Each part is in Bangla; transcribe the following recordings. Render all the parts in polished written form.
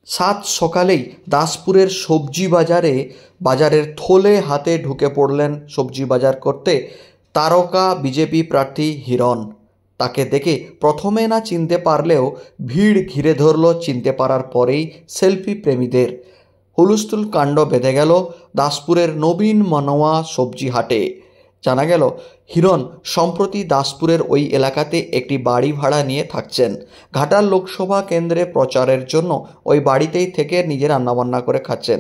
সাত সকালেই দাসপুরের সবজি বাজারের থলে হাতে ঢুকে পড়লেন সবজি বাজার করতে তারকা বিজেপি প্রার্থী হিরণ। তাকে দেখে প্রথমে না চিনতে পারলেও ভিড় ঘিরে ধরল চিনতে পারার পরেই সেলফি প্রেমীদের। হুলস্থুল কাণ্ড বেঁধে গেল দাসপুরের নবীন মনোয়া সবজি হাটে। জানা গেল হিরণ সম্প্রতি দাসপুরের ওই এলাকাতে একটি বাড়ি ভাড়া নিয়ে থাকছেন। ঘাটাল লোকসভা কেন্দ্রে প্রচারের জন্য ওই বাড়িতেই থেকে নিজে রান্নাবান্না করে খাচ্ছেন।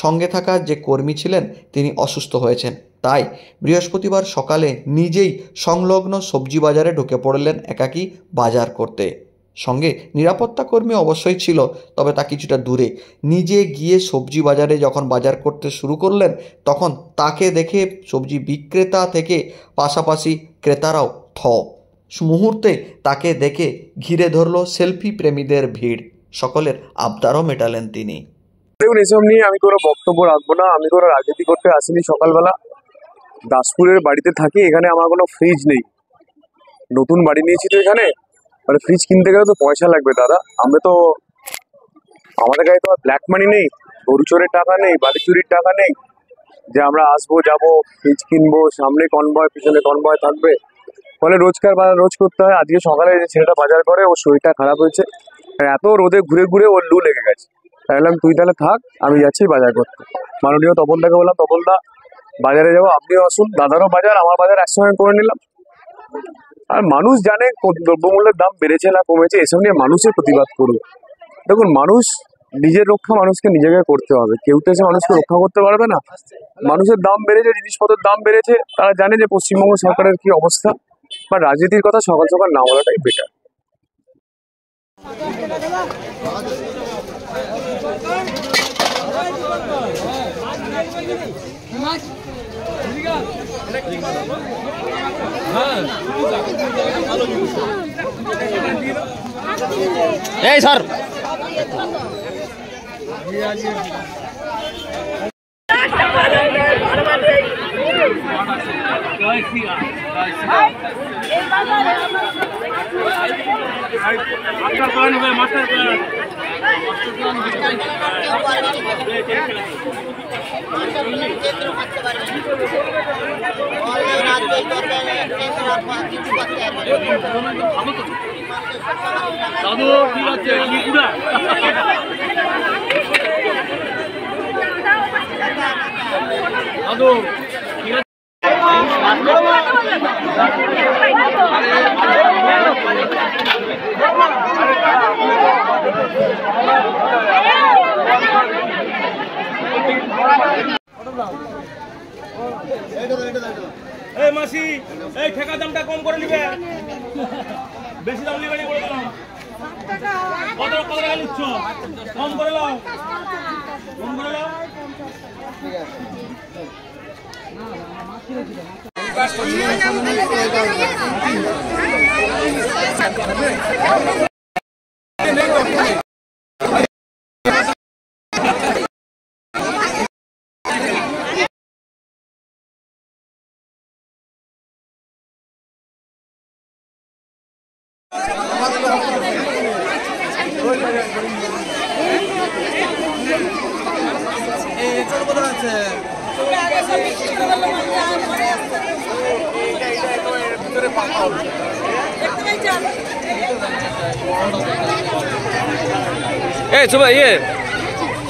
সঙ্গে থাকা যে কর্মী ছিলেন তিনি অসুস্থ হয়েছেন, তাই বৃহস্পতিবার সকালে নিজেই সংলগ্ন সবজি বাজারে ঢুকে পড়লেন একাকী বাজার করতে। সঙ্গে নিরাপত্তা কর্মী অবশ্যই ছিল, তবে তা কিছুটা দূরে। নিজে গিয়ে সবজি বাজারে যখন বাজার করতে শুরু করলেন তখন তাকে দেখে সবজি বিক্রেতা থেকে পাশাপাশি ক্রেতারাও মুহূর্তে তাকে দেখে ঘিরে ধরল সেলফি প্রেমীদের ভিড়। সকলের আবদারও মেটালেন তিনি। দেখুন, এসব নিয়ে আমি কোনো বক্তব্য রাখবো না। আমি কোনো রাজনীতি করতে আসিনি। সকালবেলা দাসপুরের বাড়িতে থাকি, এখানে আমার কোনো ফ্রিজ নেই। নতুন বাড়ি নিয়েছি তো এখানে, মানে ফ্রিজ কিনতে গেলে তো পয়সা লাগবে দাদা। আমাদের কাছে তো ব্ল্যাক মানি নেই, গরু চোরের টাকা নেই, বাড়ি চুরির টাকা নেই যে আমরা আসবো যাবো ফ্রিজ কিনবো, সামনে কনভয় পিছনে কনভয় থাকবে। ফলে রোজকার বাজার রোজ করতে হয়। আজকে সকালে যে ছেলেটা বাজার করে ওর শরীরটা খারাপ হয়েছে, এত রোদে ঘুরে ঘুরে ওর লু লেগে গেছে। বললাম তুই তাহলে থাক, আমি যাচ্ছি বাজার করতে। মাননীয় তপনদাকে বললাম, তপনদা বাজারে যাবো, আপনিও আসুন। দাদারও বাজার আমার বাজার একসঙ্গে করে নিলাম। আর মানুষ জানে দ্রব্যমূল্যের দাম বেড়েছে না কমেছে, এসব নিয়ে মানুষের প্রতিবাদ করুক। দেখুন, মানুষ নিজের রক্ষা মানুষকে নিজেকে করতে হবে, কেউ তো এসে মানুষকে রক্ষা করতে পারবে না। মানুষের দাম বেড়েছে, জিনিসপত্রের দাম বেড়েছে, তারা জানে যে পশ্চিমবঙ্গ সরকারের কি অবস্থা। বা রাজনীতির কথা সকাল সকাল না বলাটাই বেটার। এই স্যার দাদু ঠিক আছে দাদু ঠিক আছে। এই মাসি, এই ঠেকা দামটা কম করে নিবে, বেশি দাম নিবে বলে দিলাম। কত টাকা নিচ্ছ? কম করে নাও, কম করে নাও। সুবা ইয়ে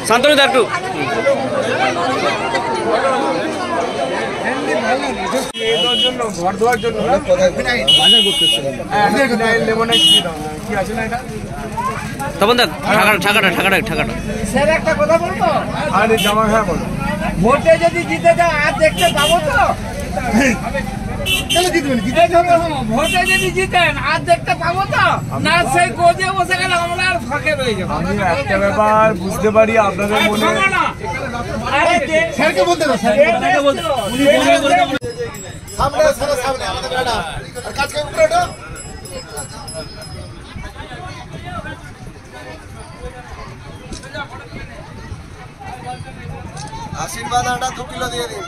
শান্তনু দা একটু ঘর ধোয়ার জন্য বাজার করতেছিলাম। তখন দেখ ঠাকাটা স্যার একটা কথা বলবো। আরে জামা হ্যাঁ বলো। ভোটে যদি জিতে যাও আর দেখতে পাবো তো? ভোটে যদি জিতেন আর দেখতে পাবো তো? না সেই গোজে বসে গেলে আমরা আর ফাঁকে রয়ে যাবো। আমি একটা ব্যাপার বুঝতে পারি আপনাদের মনে। স্যারকে বলতে আশীর্বাদ 2 কিলো দিয়ে দিন।